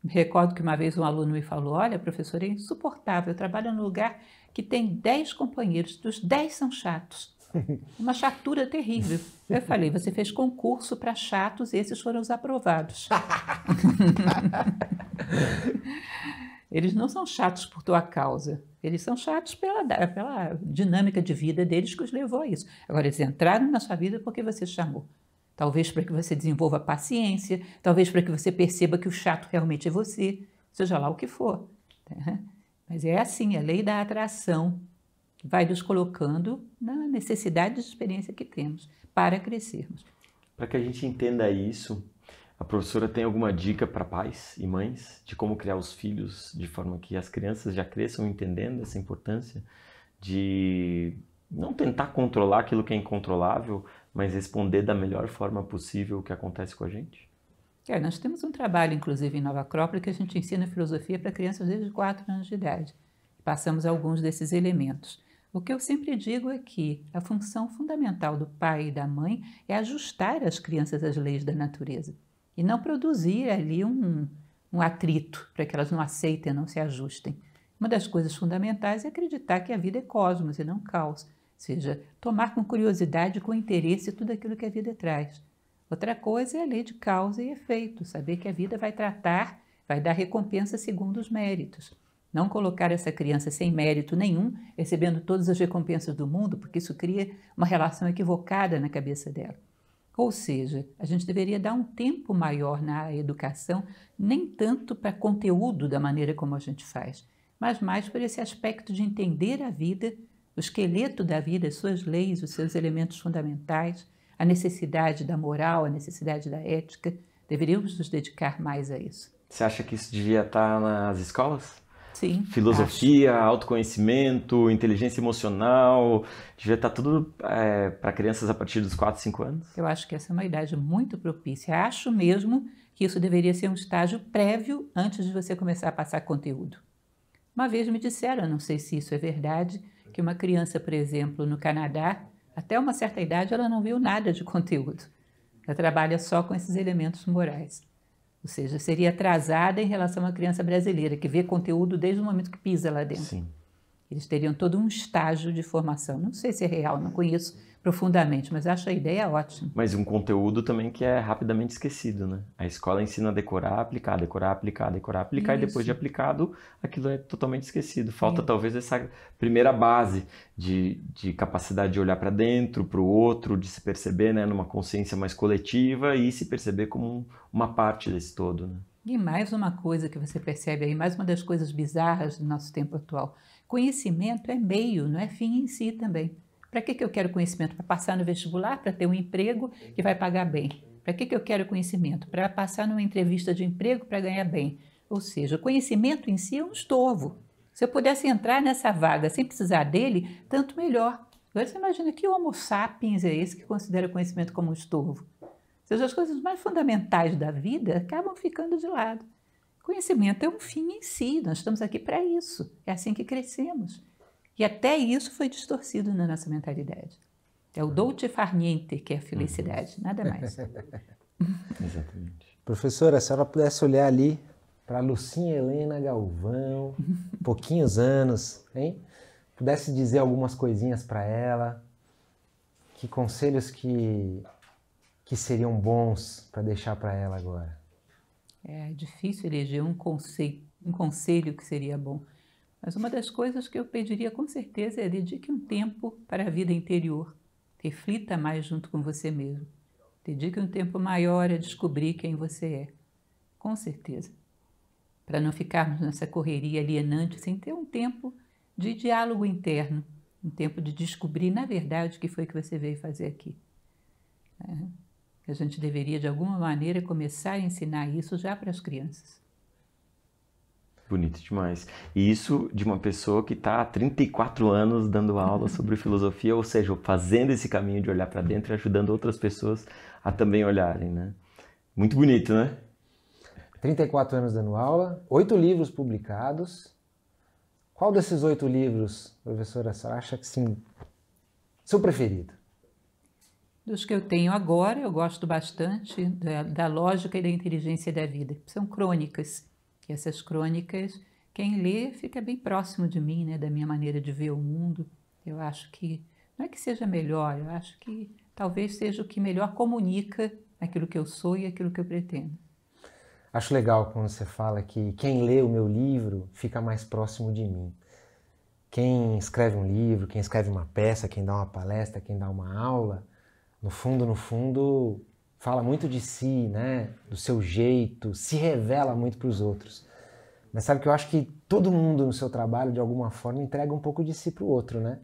Me recordo que uma vez um aluno me falou, olha, professora, é insuportável, eu trabalho num lugar que tem 10 companheiros, dos 10 são chatos. Uma chatura terrível. Eu falei, você fez concurso para chatos e esses foram os aprovados. Eles não são chatos por tua causa, eles são chatos pela dinâmica de vida deles que os levou a isso. Agora, eles entraram na sua vida porque você chamou. Talvez para que você desenvolva paciência, talvez para que você perceba que o chato realmente é você, seja lá o que for. Mas é assim, a lei da atração vai nos colocando na necessidade de experiência que temos para crescermos. Para que a gente entenda isso, a professora tem alguma dica para pais e mães de como criar os filhos de forma que as crianças já cresçam entendendo essa importância de não tentar controlar aquilo que é incontrolável, mas responder da melhor forma possível o que acontece com a gente? Nós temos um trabalho, inclusive, em Nova Acrópole, que a gente ensina filosofia para crianças desde 4 anos de idade. Passamos alguns desses elementos. O que eu sempre digo é que a função fundamental do pai e da mãe é ajustar as crianças às leis da natureza e não produzir ali um atrito para que elas não aceitem, não se ajustem. Uma das coisas fundamentais é acreditar que a vida é cosmos e não caos, ou seja, tomar com curiosidade, com interesse tudo aquilo que a vida traz. Outra coisa é a lei de causa e efeito, saber que a vida vai tratar, vai dar recompensa segundo os méritos. Não colocar essa criança sem mérito nenhum, recebendo todas as recompensas do mundo, porque isso cria uma relação equivocada na cabeça dela. Ou seja, a gente deveria dar um tempo maior na educação, nem tanto para conteúdo da maneira como a gente faz, mas mais por esse aspecto de entender a vida, o esqueleto da vida, as suas leis, os seus elementos fundamentais, a necessidade da moral, a necessidade da ética. Deveríamos nos dedicar mais a isso. Você acha que isso devia estar nas escolas? Sim, filosofia, autoconhecimento, inteligência emocional, devia estar tudo para crianças a partir dos 4, 5 anos? Eu acho que essa é uma idade muito propícia. Acho mesmo que isso deveria ser um estágio prévio antes de você começar a passar conteúdo. Uma vez me disseram, não sei se isso é verdade, que uma criança, por exemplo, no Canadá, até uma certa idade ela não viu nada de conteúdo. Ela trabalha só com esses elementos morais. Ou seja, seria atrasada em relação à criança brasileira, que vê conteúdo desde o momento que pisa lá dentro. Sim. Eles teriam todo um estágio de formação. Não sei se é real, não conheço profundamente, mas acho a ideia ótima. Mas um conteúdo também que é rapidamente esquecido, né? A escola ensina a decorar, aplicar, decorar, aplicar, decorar, aplicar, e depois de aplicado, aquilo é totalmente esquecido. Falta talvez essa primeira base de capacidade de olhar para dentro, para o outro, de se perceber, né, numa consciência mais coletiva e se perceber como uma parte desse todo, né? E mais uma coisa que você percebe aí, mais uma das coisas bizarras do nosso tempo atual. Conhecimento é meio, não é fim em si também. Para que eu quero conhecimento? Para passar no vestibular, para ter um emprego que vai pagar bem. Para que eu quero conhecimento? Para passar numa entrevista de emprego para ganhar bem. Ou seja, o conhecimento em si é um estorvo. Se eu pudesse entrar nessa vaga sem precisar dele, tanto melhor. Agora você imagina que homo sapiens é esse que considera o conhecimento como um estorvo? Ou seja, as coisas mais fundamentais da vida acabam ficando de lado. Conhecimento é um fim em si, nós estamos aqui para isso. É assim que crescemos. E até isso foi distorcido na nossa mentalidade. É o dolce far niente que é a felicidade, nada mais. Exatamente. Professora, se a senhora pudesse olhar ali para Lucinha Helena Galvão, pouquinhos anos, hein? Pudesse dizer algumas coisinhas para ela, que conselhos que seriam bons para deixar para ela agora? É difícil eleger um conselho que seria bom. Mas uma das coisas que eu pediria com certeza é dedique um tempo para a vida interior. Reflita mais junto com você mesmo. Dedique um tempo maior a descobrir quem você é. Com certeza. Para não ficarmos nessa correria alienante sem ter um tempo de diálogo interno. Um tempo de descobrir, na verdade, o que foi que você veio fazer aqui. A gente deveria, de alguma maneira, começar a ensinar isso já para as crianças. Bonito demais. E isso de uma pessoa que está há 34 anos dando aula sobre filosofia, ou seja, fazendo esse caminho de olhar para dentro e ajudando outras pessoas a também olharem, né? Muito bonito, né? 34 anos dando aula, 8 livros publicados. Qual desses 8 livros, professora, você acha que sim, seu preferido? Dos que eu tenho agora, eu gosto bastante da lógica e da inteligência da vida. São crônicas. E essas crônicas, quem lê fica bem próximo de mim, né, da minha maneira de ver o mundo. Eu acho que, não é que seja melhor, eu acho que talvez seja o que melhor comunica aquilo que eu sou e aquilo que eu pretendo. Acho legal quando você fala que quem lê o meu livro fica mais próximo de mim. Quem escreve um livro, quem escreve uma peça, quem dá uma palestra, quem dá uma aula, no fundo, fala muito de si, né? Do seu jeito, se revela muito para os outros. Mas sabe que eu acho que todo mundo no seu trabalho, de alguma forma, entrega um pouco de si para o outro, né?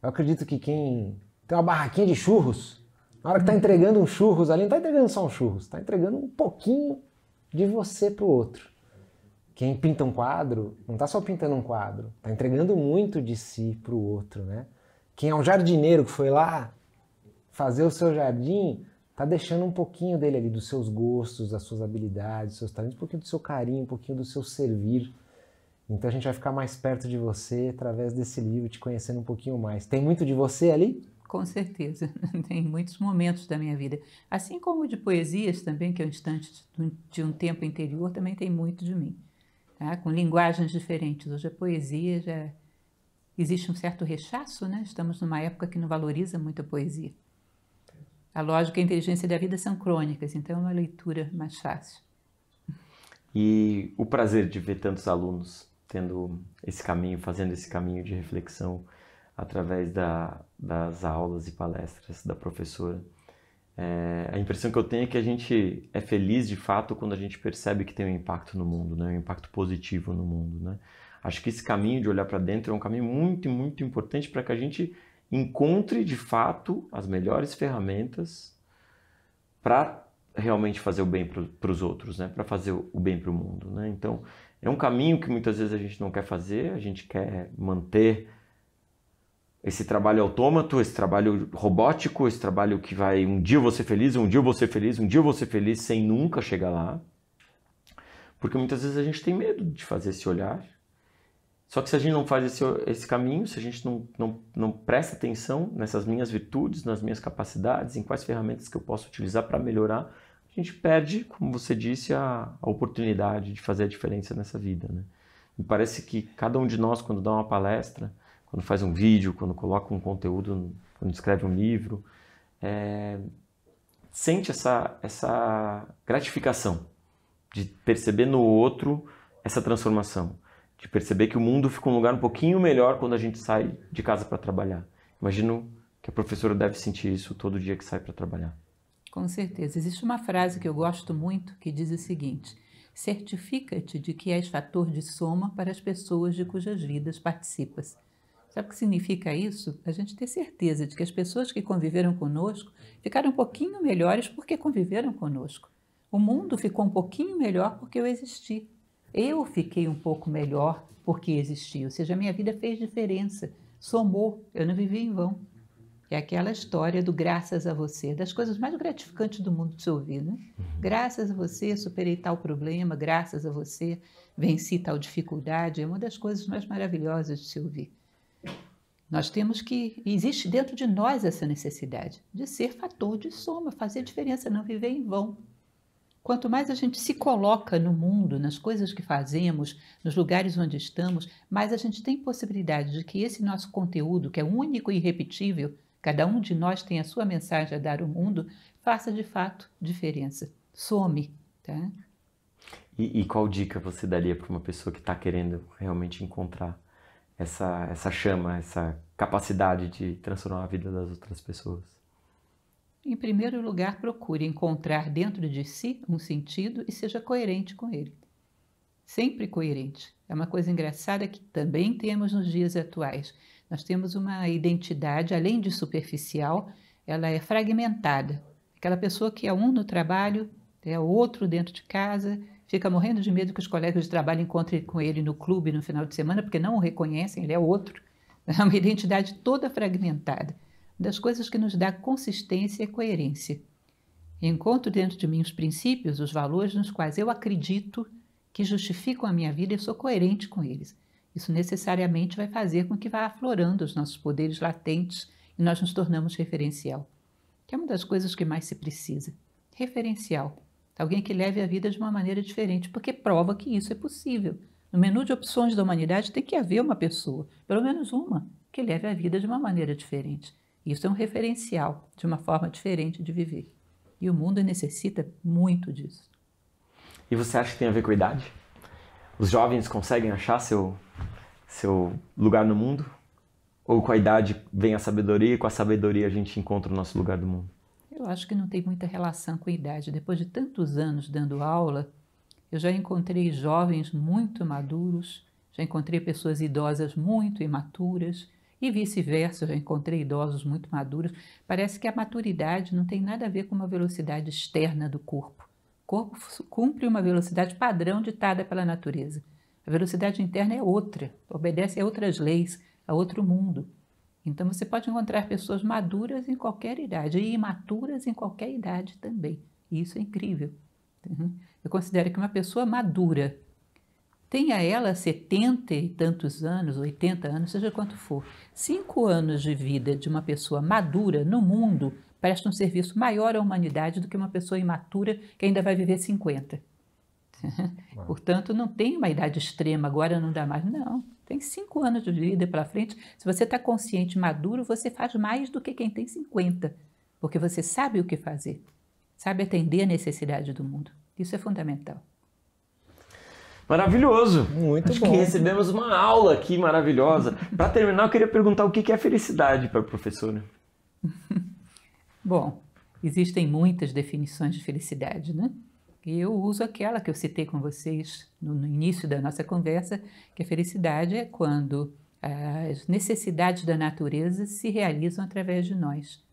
Eu acredito que quem tem uma barraquinha de churros, na hora que está entregando um churros ali, não está entregando só um churros, está entregando um pouquinho de você para o outro. Quem pinta um quadro, não está só pintando um quadro, está entregando muito de si para o outro, né? Quem é um jardineiro que foi lá fazer o seu jardim, está deixando um pouquinho dele ali, dos seus gostos, das suas habilidades, dos seus talentos, um pouquinho do seu carinho, um pouquinho do seu servir. Então a gente vai ficar mais perto de você através desse livro, te conhecendo um pouquinho mais. Tem muito de você ali? Com certeza, tem muitos momentos da minha vida. Assim como de poesias também, que é um instante de um tempo interior, também tem muito de mim. Tá? Com linguagens diferentes. Hoje a poesia já existe um certo rechaço, né? Estamos numa época que não valoriza muito a poesia. A lógica e a inteligência da vida são crônicas, então é uma leitura mais fácil. E o prazer de ver tantos alunos tendo esse caminho, fazendo esse caminho de reflexão através das aulas e palestras da professora. A impressão que eu tenho é que a gente é feliz de fato quando a gente percebe que tem um impacto no mundo, né? Um impacto positivo no mundo, né? Acho que esse caminho de olhar para dentro é um caminho muito, muito importante para que a gente encontre de fato as melhores ferramentas para realmente fazer o bem para os outros, né? Para fazer o bem para o mundo, né? Então, é um caminho que muitas vezes a gente não quer fazer, a gente quer manter esse trabalho autômato, esse trabalho robótico, esse trabalho que vai um dia eu vou ser feliz, um dia eu vou ser feliz, um dia eu vou ser feliz, sem nunca chegar lá. Porque muitas vezes a gente tem medo de fazer esse olhar. Só que se a gente não faz esse caminho, se a gente não presta atenção nessas minhas virtudes, nas minhas capacidades, em quais ferramentas que eu posso utilizar para melhorar, a gente perde, como você disse, a oportunidade de fazer a diferença nessa vida, né? Me parece que cada um de nós, quando dá uma palestra, quando faz um vídeo, quando coloca um conteúdo, quando escreve um livro, sente essa gratificação de perceber no outro essa transformação, de perceber que o mundo fica um lugar um pouquinho melhor quando a gente sai de casa para trabalhar. Imagino que a professora deve sentir isso todo dia que sai para trabalhar. Com certeza. Existe uma frase que eu gosto muito que diz o seguinte: certifica-te de que és fator de soma para as pessoas de cujas vidas participas. Sabe o que significa isso? A gente ter certeza de que as pessoas que conviveram conosco ficaram um pouquinho melhores porque conviveram conosco. O mundo ficou um pouquinho melhor porque eu existi. Eu fiquei um pouco melhor porque existi. Ou seja, a minha vida fez diferença, somou, eu não vivi em vão. É aquela história do graças a você, das coisas mais gratificantes do mundo de se ouvir, né? Graças a você superei tal problema, graças a você venci tal dificuldade, é uma das coisas mais maravilhosas de se ouvir. Nós temos que, existe dentro de nós essa necessidade de ser fator de soma, fazer diferença, não viver em vão. Quanto mais a gente se coloca no mundo, nas coisas que fazemos, nos lugares onde estamos, mais a gente tem possibilidade de que esse nosso conteúdo, que é único e irrepetível, cada um de nós tem a sua mensagem a dar ao mundo, faça de fato diferença. Some, tá? E qual dica você daria para uma pessoa que está querendo realmente encontrar essa chama, essa capacidade de transformar a vida das outras pessoas? Em primeiro lugar, procure encontrar dentro de si um sentido e seja coerente com ele. Sempre coerente. É uma coisa engraçada que também temos nos dias atuais. Nós temos uma identidade, além de superficial, ela é fragmentada. Aquela pessoa que é um no trabalho, é outro dentro de casa, fica morrendo de medo que os colegas de trabalho encontrem com ele no clube no final de semana, porque não o reconhecem, ele é outro. É uma identidade toda fragmentada. Uma das coisas que nos dá consistência e coerência. Encontro dentro de mim os princípios, os valores nos quais eu acredito que justificam a minha vida e sou coerente com eles. Isso necessariamente vai fazer com que vá aflorando os nossos poderes latentes e nós nos tornamos referencial. Que é uma das coisas que mais se precisa. Referencial. Alguém que leve a vida de uma maneira diferente, porque prova que isso é possível. No menu de opções da humanidade tem que haver uma pessoa, pelo menos uma, que leve a vida de uma maneira diferente. Isso é um referencial de uma forma diferente de viver. E o mundo necessita muito disso. E você acha que tem a ver com a idade? Os jovens conseguem achar seu lugar no mundo? Ou com a idade vem a sabedoria e com a sabedoria a gente encontra o nosso lugar no mundo? Eu acho que não tem muita relação com a idade. Depois de tantos anos dando aula, eu já encontrei jovens muito maduros, já encontrei pessoas idosas muito imaturas e vice-versa, já encontrei idosos muito maduros. Parece que a maturidade não tem nada a ver com uma velocidade externa do corpo. O corpo cumpre uma velocidade padrão ditada pela natureza. A velocidade interna é outra, obedece a outras leis, a outro mundo. Então você pode encontrar pessoas maduras em qualquer idade e imaturas em qualquer idade também. E isso é incrível. Eu considero que uma pessoa madura, tenha ela 70 e tantos anos, 80 anos, seja quanto for, 5 anos de vida de uma pessoa madura no mundo presta um serviço maior à humanidade do que uma pessoa imatura que ainda vai viver 50. Portanto, não tem uma idade extrema, agora não dá mais. Não, tem 5 anos de vida pela frente. Se você está consciente, maduro, você faz mais do que quem tem 50, porque você sabe o que fazer, sabe atender a necessidade do mundo. Isso é fundamental. Maravilhoso! Muito Acho bom. que recebemos uma aula aqui maravilhosa. Para terminar, eu queria perguntar o que é felicidade para a professora. Bom, existem muitas definições de felicidade, né? E eu uso aquela que eu citei com vocês no início da nossa conversa, que a felicidade é quando as necessidades da natureza se realizam através de nós.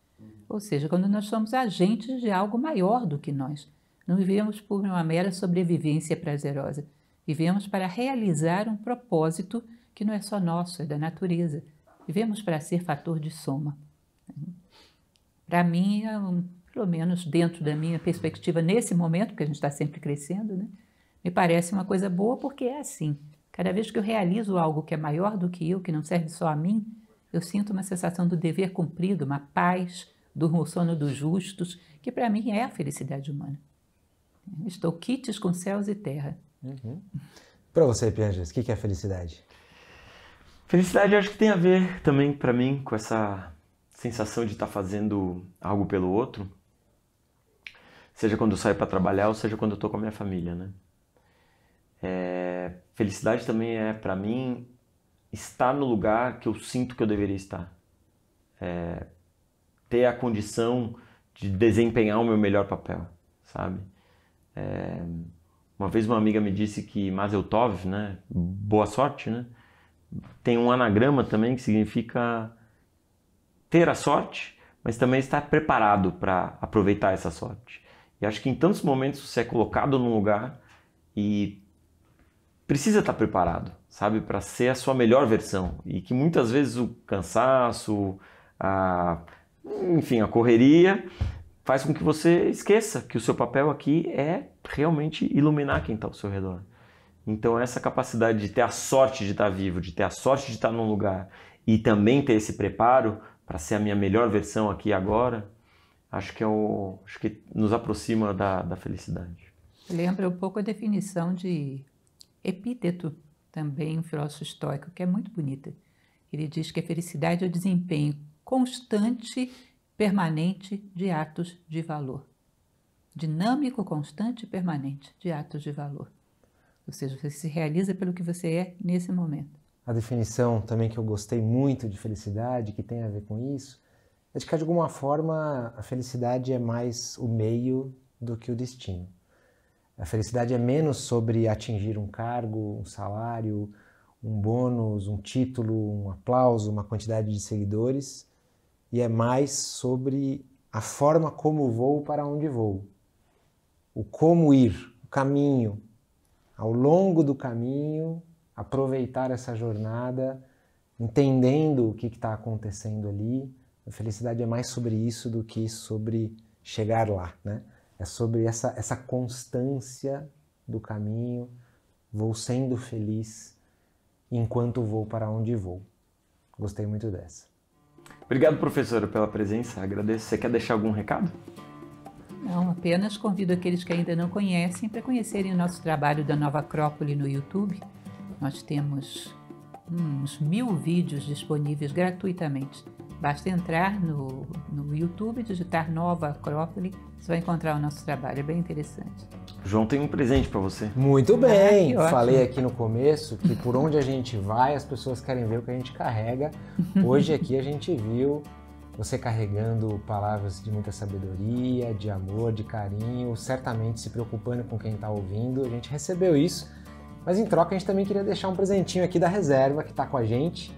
Ou seja, quando nós somos agentes de algo maior do que nós. Não vivemos por uma mera sobrevivência prazerosa. Vivemos para realizar um propósito que não é só nosso, é da natureza. Vivemos para ser fator de soma. Para mim, pelo menos dentro da minha perspectiva nesse momento, porque a gente está sempre crescendo, né? Me parece uma coisa boa porque é assim. Cada vez que eu realizo algo que é maior do que eu, que não serve só a mim, eu sinto uma sensação do dever cumprido, uma paz, durmo o sono dos justos, que para mim é a felicidade humana. Estou quites com céus e terra. Para você, Pianges, o que é felicidade? Felicidade eu acho que tem a ver também para mim com essa sensação de estar fazendo algo pelo outro, seja quando eu saio para trabalhar ou seja quando eu estou com a minha família, né? Felicidade também é para mim estar no lugar que eu sinto que eu deveria estar, ter a condição de desempenhar o meu melhor papel, sabe? Uma vez uma amiga me disse que Mazel Tov, né? Boa sorte, né? Tem um anagrama também que significa ter a sorte, mas também estar preparado para aproveitar essa sorte. E acho que em tantos momentos você é colocado num lugar e precisa estar preparado, sabe? Para ser a sua melhor versão. E que muitas vezes o cansaço, enfim, a correria faz com que você esqueça que o seu papel aqui é realmente iluminar quem está ao seu redor. Então essa capacidade de ter a sorte de estar vivo, de ter a sorte de estar num lugar e também ter esse preparo para ser a minha melhor versão aqui e agora, acho que nos aproxima da felicidade. Lembra um pouco a definição de Epíteto, também um filósofo estoico, que é muito bonita. Ele diz que a felicidade é o desempenho constante, permanente de atos de valor. Dinâmico, constante e permanente de atos de valor. Ou seja, você se realiza pelo que você é nesse momento. A definição também que eu gostei muito de felicidade, que tem a ver com isso, é de que de alguma forma a felicidade é mais o meio do que o destino. A felicidade é menos sobre atingir um cargo, um salário, um bônus, um título, um aplauso, uma quantidade de seguidores, e é mais sobre a forma como vou para onde vou. O como ir, o caminho. Ao longo do caminho, aproveitar essa jornada, entendendo o que está acontecendo ali. A felicidade é mais sobre isso do que sobre chegar lá, né? É sobre essa constância do caminho, vou sendo feliz enquanto vou para onde vou. Gostei muito dessa. Obrigado, professora, pela presença, agradeço. Você quer deixar algum recado? Não, apenas convido aqueles que ainda não conhecem para conhecerem o nosso trabalho da Nova Acrópole no YouTube. Nós temos uns 1000 vídeos disponíveis gratuitamente. Basta entrar no YouTube, digitar Nova Acrópole, você vai encontrar o nosso trabalho, é bem interessante. João tem um presente para você. Muito bem! Que Falei ótimo. aqui no começo que por onde a gente vai, as pessoas querem ver o que a gente carrega. Hoje aqui a gente viu você carregando palavras de muita sabedoria, de amor, de carinho, certamente se preocupando com quem está ouvindo. A gente recebeu isso, mas em troca a gente também queria deixar um presentinho aqui da reserva que está com a gente,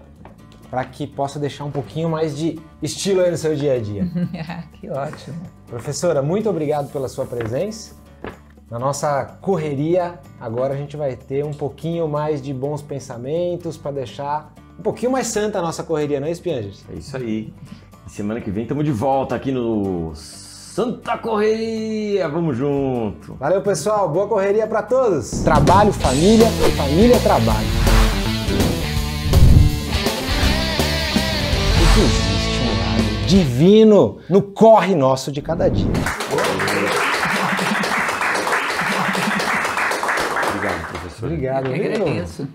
para que possa deixar um pouquinho mais de estilo aí no seu dia a dia. Que ótimo. Professora, muito obrigado pela sua presença. Na nossa correria, agora a gente vai ter um pouquinho mais de bons pensamentos para deixar um pouquinho mais santa a nossa correria, não é, Pianjas? É isso aí. E semana que vem estamos de volta aqui no Santa Correria. Vamos junto. Valeu, pessoal. Boa correria para todos. Trabalho, família, família, trabalho. Existe um lado divino no corre nosso de cada dia. Obrigado, professor. Obrigado, Eu viu? agradeço.